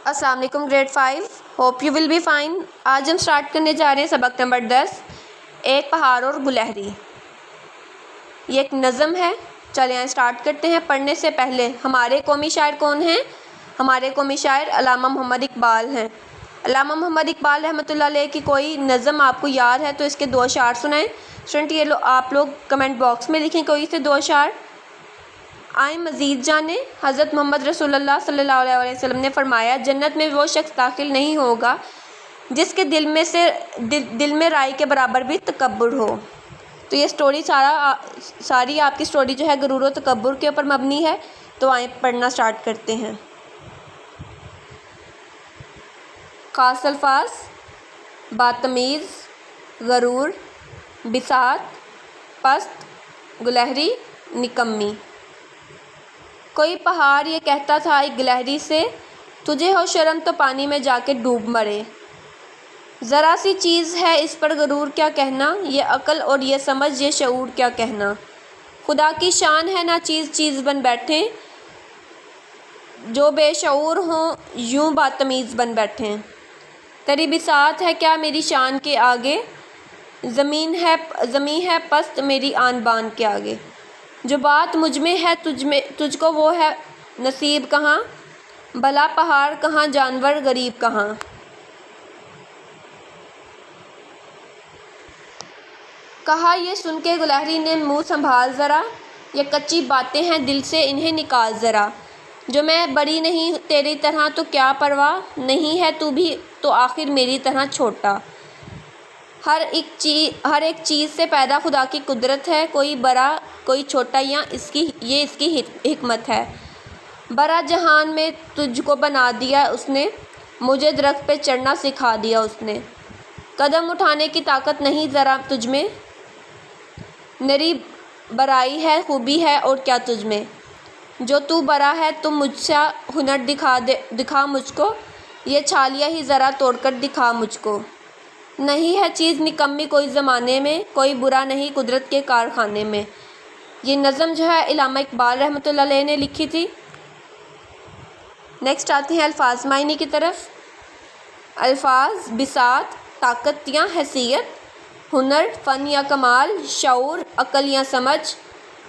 अस्सलाम वालेकुम grade 5 hope you will be fine. आज हम स्टार्ट करने जा रहे हैं सबक नंबर 10 एक पहाड़ और गुलहरी। ये एक नज़म है। चलिए यहाँ स्टार्ट करते हैं। पढ़ने से पहले हमारे कौमी शायर कौन हैं? हमारे कौमी शायर अल्लामा मोहम्मद इकबाल हैं। अल्लामा मोहम्मद इकबाल रहमतुल्लाह अलैह की कोई नज़म आपको याद है तो इसके दो अशार सुनाएं। स्टूडेंट ये आप लोग कमेंट बॉक्स में लिखें कोई से दो अशार। आए मज़ीद जाने। हज़रत मोहम्मद रसूलुल्लाह सल्लल्लाहु अलैहि वसल्लम ने फरमाया, जन्नत में वो शख्स दाखिल नहीं होगा जिसके दिल में राई के बराबर भी तकब्बुर हो। तो ये स्टोरी सारी आपकी स्टोरी जो है गुरूर और तकब्बुर के ऊपर मबनी है। तो आए पढ़ना स्टार्ट करते हैं। खास अल्फाज: बातमीज़, गरूर, बिसात, पस्त, गुलहरी, निकम्मी। कोई पहाड़ ये कहता था एक गिलहरी से, तुझे हो शर्म तो पानी में जाके डूब मरे। ज़रा सी चीज़ है इस पर गरूर क्या कहना, ये अक्ल और ये समझ ये शऊर क्या कहना। खुदा की शान है ना चीज़ चीज़ बन बैठे, जो बेशऊर हों यूं बातमीज़ बन बैठे। तेरी बिसात है क्या मेरी शान के आगे, ज़मीन है पस्त मेरी आन बान के आगे। जो बात मुझ में है तुझको वो है नसीब कहाँ, भला पहाड़ कहाँ जानवर गरीब कहाँ। कहा ये सुन के गुलहरी ने, मुँह संभाल ज़रा, ये कच्ची बातें हैं दिल से इन्हें निकाल ज़रा। जो मैं बड़ी नहीं तेरी तरह तो क्या परवाह, नहीं है तू भी तो आखिर मेरी तरह छोटा। हर एक चीज़ से पैदा खुदा की कुदरत है, कोई बड़ा कोई छोटा, या इसकी हिकमत है। बड़ा जहान में तुझको बना दिया उसने, मुझे दरख्त पे चढ़ना सिखा दिया उसने। कदम उठाने की ताकत नहीं ज़रा तुझ में, मेरी बड़ाई है खूबी है और क्या तुझ में। जो तू बड़ा है तुम मुझसे हुनर दिखा मुझको, ये छालिया ही ज़रा तोड़कर दिखा मुझको। नहीं है चीज़ निकम्मी कोई ज़माने में, कोई बुरा नहीं कुदरत के कारखाने में। ये नज़म जो है अल्लामा इकबाल रहमतुल्लाह अलैह ने लिखी थी। नेक्स्ट आते हैं अल्फाज मायने की तरफ। अल्फाज: बिसात ताकत या हैसियत, हुनर फ़न या कमाल, शऊर अक़ल या समझ,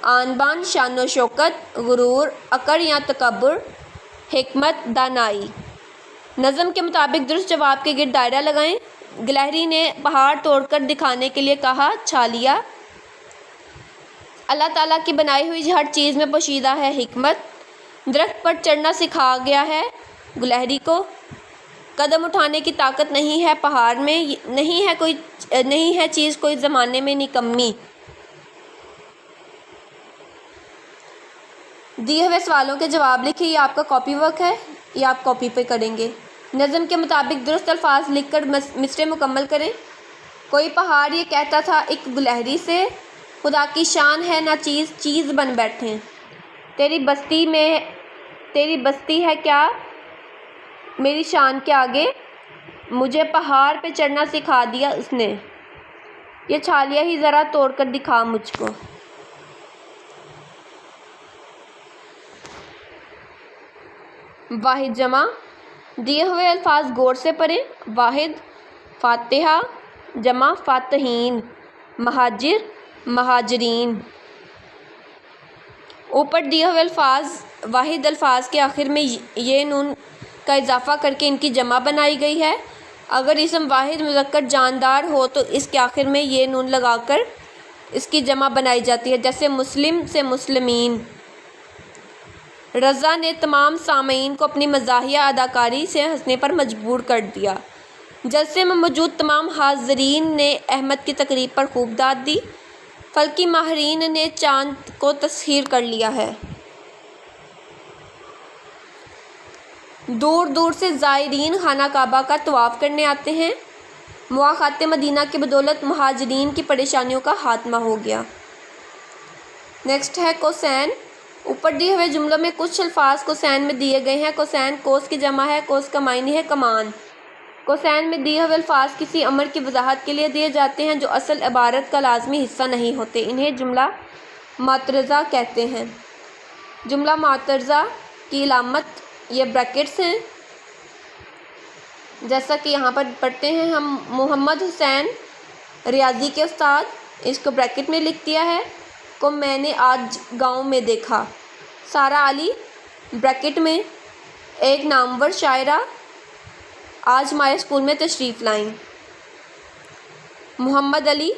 आन बान शान व शौकत, गुरूर अकड़ या तकब्बुर, हिकमत दानाई। नज़म के मुताबिक दुरुस्त जवाब के गिर्द दायरा लगाएं। गिलहरी ने पहाड़ तोड़कर दिखाने के लिए कहा छालिया। अल्लाह ताला की बनाई हुई हर चीज़ में पोशीदा है हिकमत। दरख्त पर चढ़ना सिखा गया है गुलहरी को। कदम उठाने की ताकत नहीं है पहाड़ में, नहीं है चीज़ कोई ज़माने में निकम्मी। दिए हुए सवालों के जवाब लिखिए। ये आपका कॉपी वर्क है, ये आप कॉपी पे करेंगे। नज़म के मुताबिक दुरुस्त अल्फाज लिखकर मिसरे मुकम्मल करें। कोई पहाड़ ये कहता था एक गुलहरी से, खुदा की शान है ना चीज़ चीज़ बन बैठे। तेरी बस्ती है क्या मेरी शान के आगे, मुझे पहाड़ पे चढ़ना सिखा दिया उसने, ये छालिया ही ज़रा तोड़कर दिखा मुझको। वाहिद जमा। दिए हुए अल्फाज गौर से पढ़ें। वाहिद फातिहा जमा फातहीन, महाजिर महाजरीन। ऊपर दिए हुए अल्फाज वाहिद अल्फाज के आखिर में ये नून का इजाफ़ा करके इनकी जमा बनाई गई है। अगर इसम वाहिद मुज़क्कर जानदार हो तो इसके आखिर में ये नून लगाकर इसकी जमा बनाई जाती है, जैसे मुस्लिम से मुस्लिमीन। रज़ा ने तमाम सामीन को अपनी मज़ाहिया अदाकारी से हंसने पर मजबूर कर दिया। जलसे में मौजूद तमाम हाज़रीन ने अहमद की तकरीब पर खूब दाद दी। फल्की माहिरीन ने चाँद को तस्खीर कर लिया है। दूर दूर से ज़ायरीन खाना काबा का तवाफ़ करने आते हैं। मुआख़ात मदीना की बदौलत मुहाजिरीन की परेशानियों का खात्मा हो गया। नेक्स्ट है कोसैन। ऊपर दिए हुए जुमलों में कुछ अल्फाज कोसैन में दिए गए हैं। कोसैन कोस की जमा है, कोस का मायने है कमान। कोसैन में दिए हुए अल्फाज किसी अमर की वजाहत के लिए दिए जाते हैं जो असल इबारत का लाजमी हिस्सा नहीं होते। इन्हें जुमला मातरज़ा कहते हैं। जुमला मातरज़ा की अलामत ये ब्रैकेट्स हैं। جیسا کہ یہاں پر پڑھتے ہیں ہم، محمد حسین ریاضی کے استاد، اس کو بریکٹ میں لکھ دیا ہے، کو میں نے آج گاؤں میں دیکھا۔ سارا علی بریکٹ میں ایک نامور شاعرہ آج ہمارے اسکول میں تشریف لائیں۔ محمد علی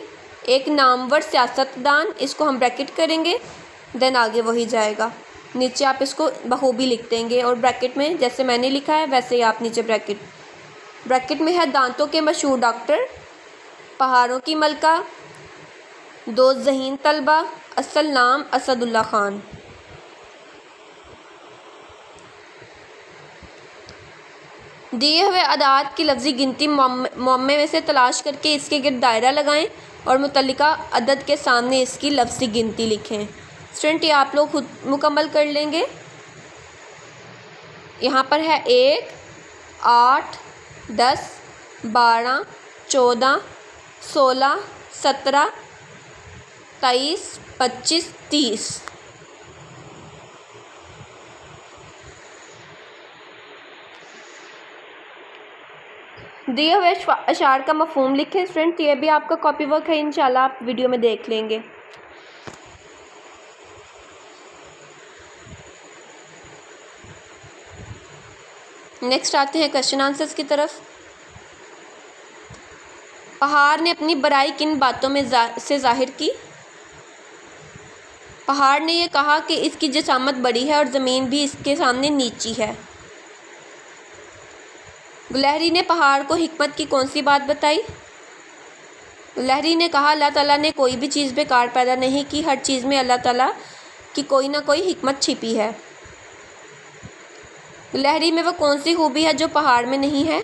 ایک نامور سیاستدان، اس کو ہم بریکٹ کریں گے، دین آگے وہی جائے گا، نیچے آپ اس کو بخوبی لکھ دیں گے، اور بریکٹ میں جیسے میں نے لکھا ہے ویسے ہی آپ نیچے بریکٹ میں ہے دانتوں کے مشہور ڈاکٹر، پہاڑوں کی ملکہ، دو ذہین طلبہ، اصل نام اسد اللہ خان۔ دیے ہوئے اعداد کی لفظی گنتی معمے میں سے تلاش کر کے اس کے گرد دائرہ لگائیں اور متعلقہ عدد کے سامنے اس کی لفظی گنتی لکھیں۔ اسٹوڈنٹ یہ آپ لوگ خود مکمل کر لیں گے۔ یہاں پر ہے 1، 8، 10، 12، 14، 16، 17، 23، 25، 30۔ دیے ہوئے اشعار کا مفہوم لکھیں۔ اسٹوڈنٹ یہ بھی آپ کا کاپی ورک ہے، انشاءاللہ آپ ویڈیو میں دیکھ لیں گے۔ نیکسٹ آتے ہیں کویشچن آنسرز کی طرف۔ پہاڑ نے اپنی بڑائی کن باتوں میں سے ظاہر کی؟ پہاڑ نے یہ کہا کہ اس کی جسامت بڑی ہے اور زمین بھی اس کے سامنے نیچی ہے۔ گلہری نے پہاڑ کو حکمت کی کون سی بات بتائی؟ گلہری نے کہا اللہ تعالیٰ نے کوئی بھی چیز بیکار پیدا نہیں کی، ہر چیز میں اللہ تعالیٰ کی کوئی نہ کوئی حکمت چھپی ہے۔ گلہری میں وہ کون سی خوبی ہے جو پہاڑ میں نہیں ہے؟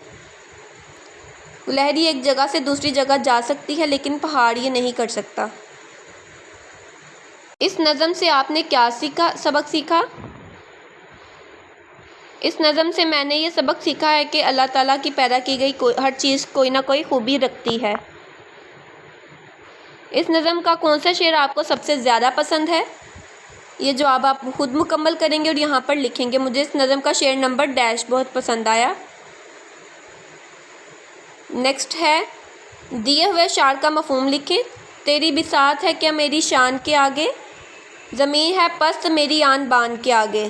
گلہری ایک جگہ سے دوسری جگہ جا سکتی ہے لیکن پہاڑ یہ نہیں کر سکتا۔ اس نظم سے آپ نے کیا سبق سیکھا؟ اس نظم سے میں نے یہ سبق سیکھا ہے کہ اللہ تعالیٰ کی پیدا کی گئی ہر چیز کوئی نہ کوئی خوبی رکھتی ہے۔ اس نظم کا کون سا شعر آپ کو سب سے زیادہ پسند ہے؟ یہ جواب آپ خود مکمل کریں گے اور یہاں پر لکھیں گے مجھے اس نظم کا شعر نمبر ڈیش بہت پسند آیا۔ نیکسٹ ہے دیے ہوئے اشعار کا مفہوم لکھیں۔ تیری بساط ہے کیا میری شان کے آگے، زمین ہے پست میری آن بان کے آگے۔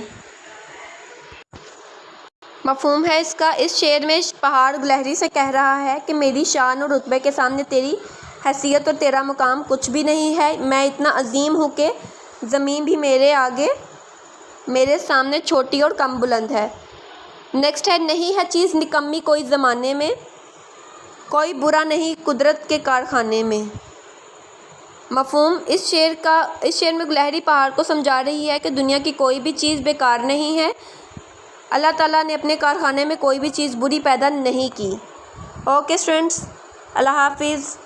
مفہوم ہے اس کا، اس شعر میں پہاڑ گلہری سے کہہ رہا ہے کہ میری شان اور رتبے کے سامنے تیری حیثیت اور تیرا مقام کچھ بھی نہیں ہے، میں اتنا عظیم ہوں کہ زمین بھی میرے آگے میرے سامنے چھوٹی اور کم بلند ہے۔ نیکسٹ ہے نہیں ہے چیز نکمی کوئی زمانے میں، کوئی برا نہیں قدرت کے کارخانے میں۔ مفہوم اس شعر میں گلہری پہاڑ کو سمجھا رہی ہے کہ دنیا کی کوئی بھی چیز بیکار نہیں ہے، اللہ تعالیٰ نے اپنے کارخانے میں کوئی بھی چیز بری پیدا نہیں کی۔ اوکے اسٹوڈنٹس، اللہ حافظ۔